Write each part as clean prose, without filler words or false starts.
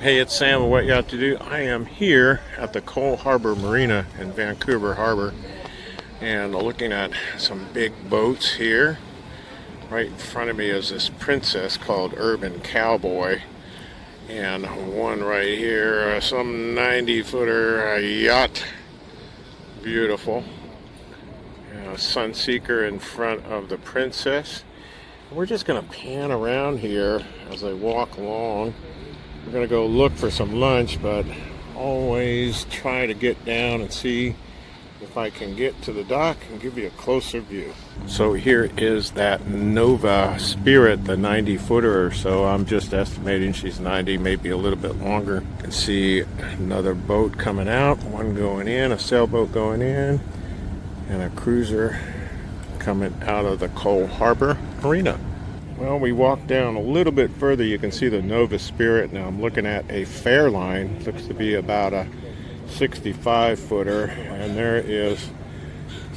Hey, it's Sam of What Yacht to Do. I am here at the Cole Harbor Marina in Vancouver Harbor and looking at some big boats here. Right in front of me is this Princess called Urban Cowboy, and one right here, some 90-footer yacht. Beautiful. Sunseeker in front of the Princess. We're just going to pan around here as I walk along. We're going to go look for some lunch, but always try to get down and see if I can get to the dock and give you a closer view. So here is that Nova Spirit, the 90-footer or so. I'm just estimating she's 90, maybe a little bit longer. You can see another boat coming out, one going in, a sailboat going in, and a cruiser coming out of the Cole Harbor Marina. Well, we walk down a little bit further, you can see the Nova Spirit. Now I'm looking at a Fairline, looks to be about a 65-footer, and there is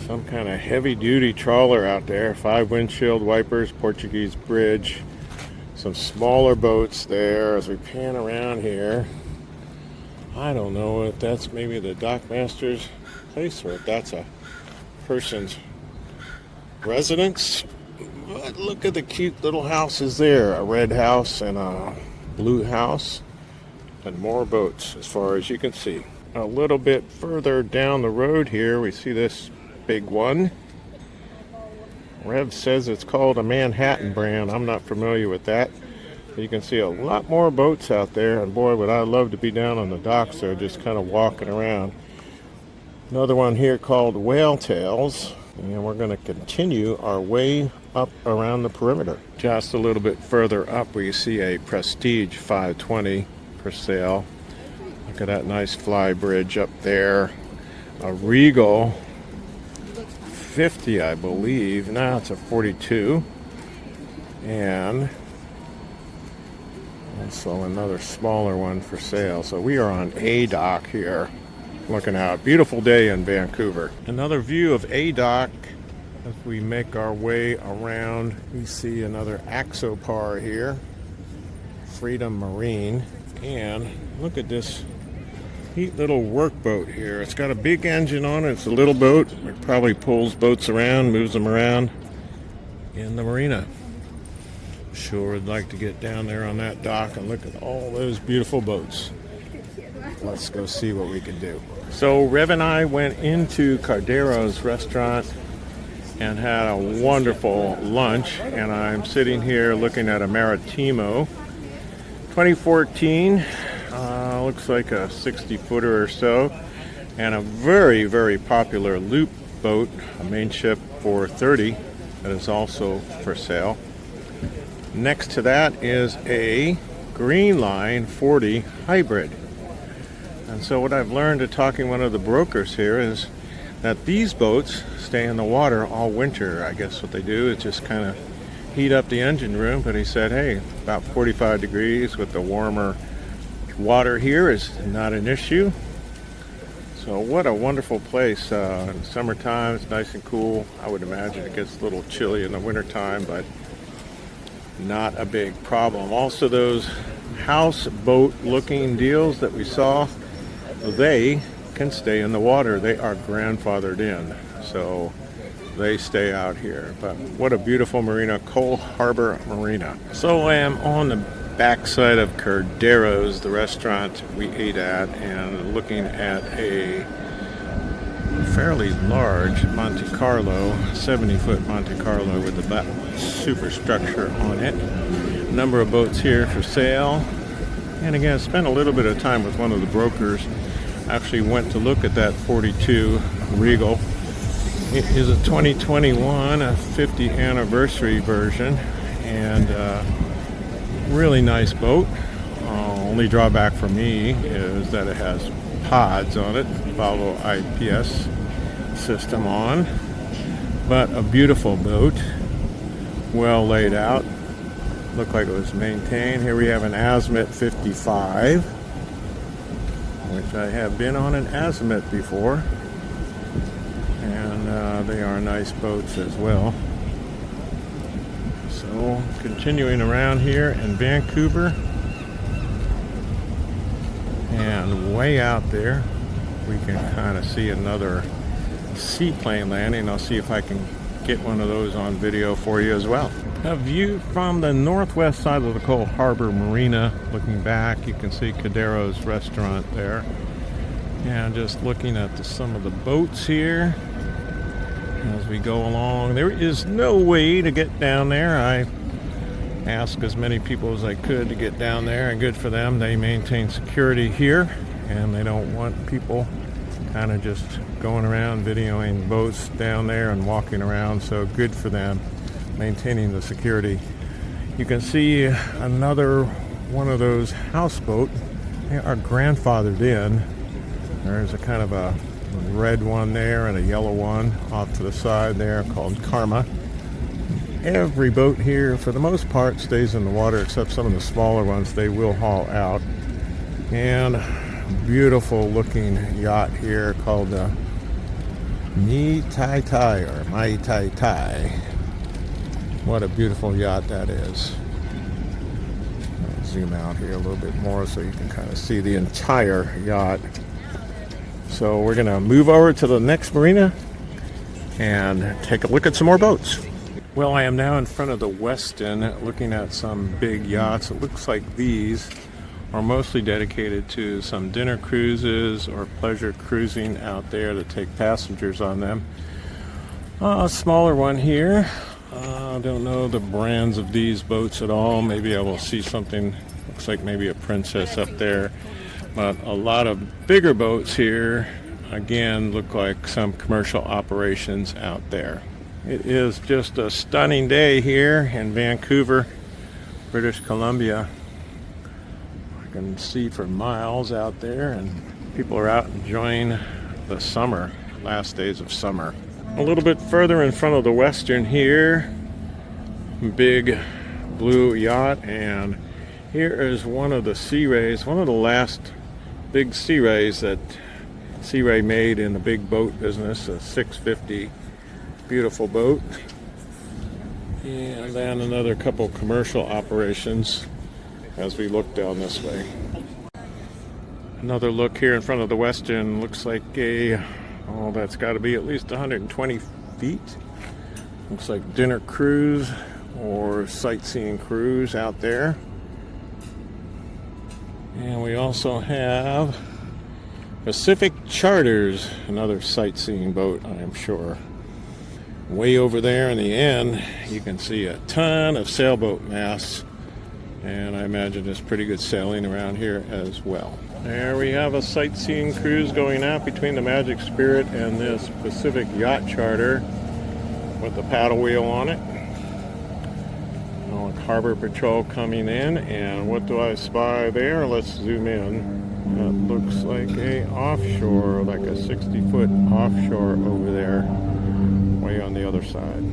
some kind of heavy-duty trawler out there, 5 windshield wipers, Portuguese bridge, some smaller boats there as we pan around here. I don't know if that's maybe the dockmaster's place or if that's a person's residence. But look at the cute little houses there, a red house and a blue house, and more boats as far as you can see. A little bit further down the road here, we see this big one. Rev says it's called a Manhattan brand. I'm not familiar with that. You can see a lot more boats out there, and boy, would I love to be down on the docks there, just kind of walking around. Another one here called Whale Tails, and we're going to continue our way up around the perimeter. Just a little bit further up, we see a Prestige 520 for sale. Look at that nice fly bridge up there. A Regal 50, I believe. Now it's a 42. And also another smaller one for sale. So we are on A dock here, looking out. Beautiful day in Vancouver. Another view of A dock as we make our way around. We see another Axopar here, Freedom Marine, and look at this neat little workboat here. It's got a big engine on it. It's a little boat. It probably pulls boats around, moves them around in the marina. Sure would like to get down there on that dock and look at all those beautiful boats. Let's go see what we can do. So Rev and I went into Cardero's restaurant and had a wonderful lunch, and I'm sitting here looking at a Maritimo 2014. Looks like a 60-footer or so, and a very, very popular loop boat, a Mainship 430, that is also for sale. Next to that is a Green Line 40 hybrid. And so what I've learned at talking to one of the brokers here is that these boats stay in the water all winter. I guess what they do is just kind of heat up the engine room, but he said, hey, about 45 degrees with the warmer water here is not an issue. So what a wonderful place. In the summertime it's nice and cool. I would imagine it gets a little chilly in the wintertime, but not a big problem. Also, those houseboat looking deals that we saw, they can stay in the water. They are grandfathered in, so they stay out here. But what a beautiful marina, Cole Harbor Marina. So I am on the backside of Cardero's, the restaurant we ate at, and looking at a fairly large Monte Carlo, 70-foot Monte Carlo with a superstructure on it. A number of boats here for sale. And again, I spent a little bit of time with one of the brokers. Actually went to look at that 42 Regal. It is a 2021, a 50th anniversary version, and really nice boat. Only drawback for me is that it has pods on it, Volvo IPS system on, but a beautiful boat, well laid out. Looked like it was maintained. Here we have an Azimuth 55, which I have been on an Azimuth before, and they are nice boats as well. So continuing around here in Vancouver, And way out there, we can kind of see another seaplane landing. I'll see if I can get one of those on video for you as well. A view from the northwest side of the Carver Marina. Looking back, you can see Cadero's restaurant there. And just looking at some of the boats here as we go along. There is no way to get down there. I asked as many people as I could to get down there, and good for them. They maintain security here, and they don't want people kind of just going around videoing boats down there and walking around, so good for them maintaining the security. You can see another one of those houseboat. They are grandfathered in. There's a kind of a red one there and a yellow one off to the side there called Karma. Every boat here, for the most part, stays in the water except some of the smaller ones. They will haul out. And beautiful looking yacht here called the Mai Tai Tai or Mai Tai Tai. What a beautiful yacht that is. I'll zoom out here a little bit more so you can kind of see the entire yacht. So we're going to move over to the next marina and take a look at some more boats. Well, I am now in front of the Westin looking at some big yachts. It looks like these are mostly dedicated to some dinner cruises or pleasure cruising out there to take passengers on them. A smaller one here. I don't know the brands of these boats at all. Maybe I will see something. Looks like maybe a Princess up there. But a lot of bigger boats here, again, look like some commercial operations out there. It is just a stunning day here in Vancouver, British Columbia. I can see for miles out there, and people are out enjoying the summer, last days of summer. A little bit further in front of the Westin here, big blue yacht, and here is one of the Sea Rays, one of the last big Sea Rays that Sea Ray made in the big boat business, a 650 beautiful boat. And then another couple commercial operations as we look down this way. Another look here in front of the Westin. Looks like that's got to be at least 120 feet. Looks like dinner cruise or sightseeing cruise out there. And we also have Pacific Charters, another sightseeing boat, I am sure. Way over there in the end, you can see a ton of sailboat masts, and I imagine there's pretty good sailing around here as well. There we have a sightseeing cruise going out between the Magic Spirit and this Pacific Yacht Charter with the paddle wheel on it. Harbor Patrol coming in, and what do I spy there? Let's zoom in. That looks like a offshore, like a 60-foot offshore over there, way on the other side.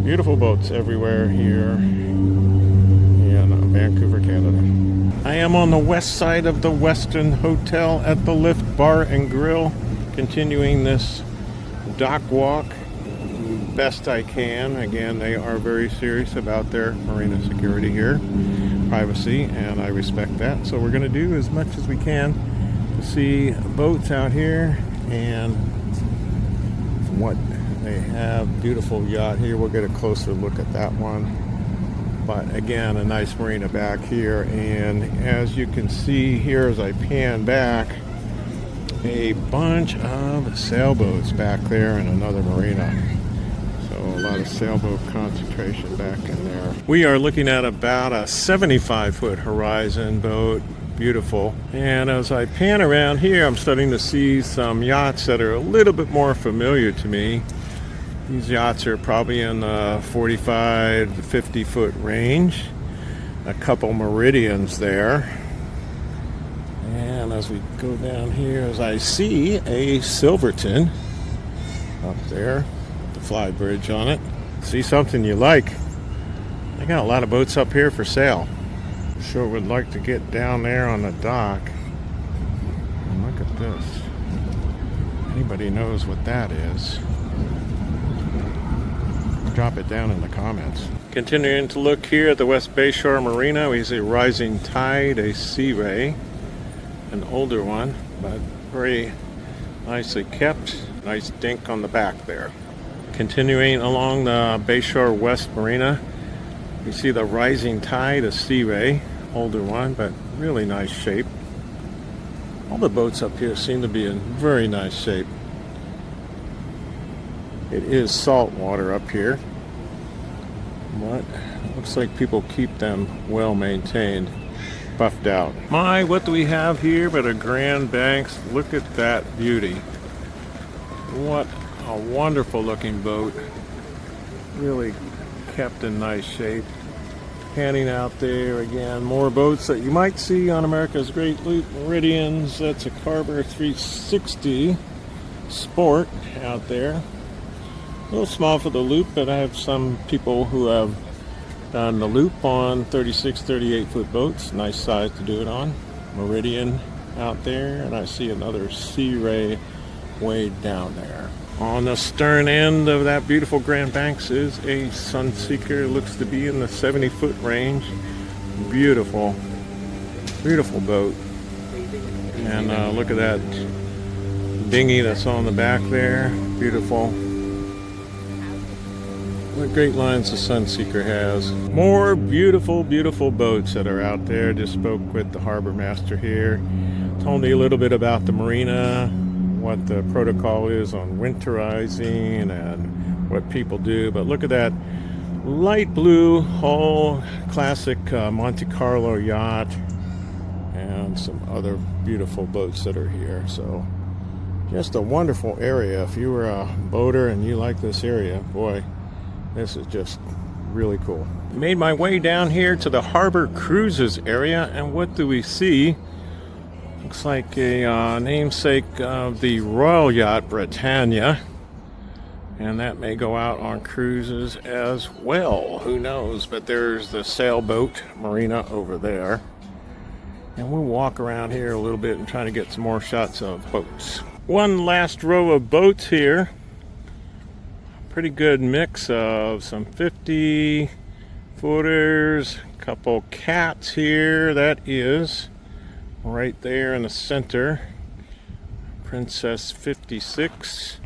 Beautiful boats everywhere here in Vancouver, Canada. I am on the west side of the Westin Hotel at the Lift Bar and Grill, continuing this dock walk best I can. Again, they are very serious about their marina security here, privacy, and I respect that. So we're going to do as much as we can to see boats out here and what they have. Beautiful yacht here. We'll get a closer look at that one. But again, a nice marina back here, and as you can see here as I pan back, a bunch of sailboats back there in another marina. A lot of sailboat concentration back in there. We are looking at about a 75-foot horizon boat. Beautiful. And as I pan around here, I'm starting to see some yachts that are a little bit more familiar to me. These yachts are probably in the 45 to 50-foot range. A couple Meridians there. And as we go down here, as I see a Silverton up there, fly bridge on it. See something you like? They got a lot of boats up here for sale. Sure would like to get down there on the dock and look at this. Anybody knows what that is? Drop it down in the comments. Continuing to look here at the West Bayshore Marina, we see Rising Tide, a Sea Ray. An older one, but very nicely kept. Nice dink on the back there. Continuing along the Bayshore West Marina, you see the Rising Tide, a Sea Ray, older one, but really nice shape. All the boats up here seem to be in very nice shape. It is salt water up here, but it looks like people keep them well maintained, buffed out. My, what do we have here but a Grand Banks? Look at that beauty. What a wonderful looking boat. Really kept in nice shape. Panning out there again. More boats that you might see on America's Great Loop Meridians. That's a Carver 360 Sport out there. A little small for the loop, but I have some people who have done the loop on 36, 38 foot boats. Nice size to do it on. Meridian out there, and I see another Sea Ray way down there. On the stern end of that beautiful Grand Banks is a Sunseeker. Looks to be in the 70 foot range. Beautiful, beautiful boat. And look at that dinghy that's on the back there. Beautiful. What great lines the Sunseeker has. More beautiful, beautiful boats that are out there. Just spoke with the harbor master here. Told me a little bit about the marina, what the protocol is on winterizing and what people do. But look at that light blue hull, classic Monte Carlo yacht, and some other beautiful boats that are here. So just a wonderful area. If you were a boater and you like this area, boy, this is just really cool. Made my way down here to the Harbor Cruises area, and what do we see? Looks like a namesake of the Royal Yacht Britannia, and that may go out on cruises as well. Who knows? But there's the sailboat marina over there, and we'll walk around here a little bit and try to get some more shots of boats. One last row of boats here. Pretty good mix of some 50 footers, couple cats here. That is right there in the center, Princess 56.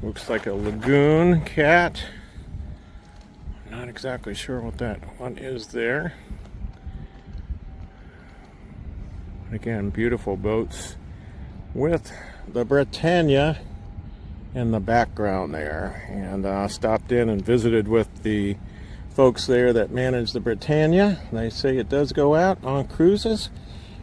Looks like a lagoon cat. Not exactly sure what that one is there. Again, beautiful boats with the Britannia in the background there. And stopped in and visited with the folks there that manage the Britannia. They say it does go out on cruises.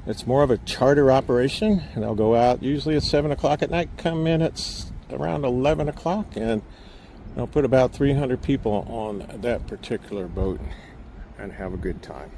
It's more of a charter operation, and they'll go out usually at 7 o'clock at night, come in at around 11 o'clock, and they'll put about 300 people on that particular boat and have a good time.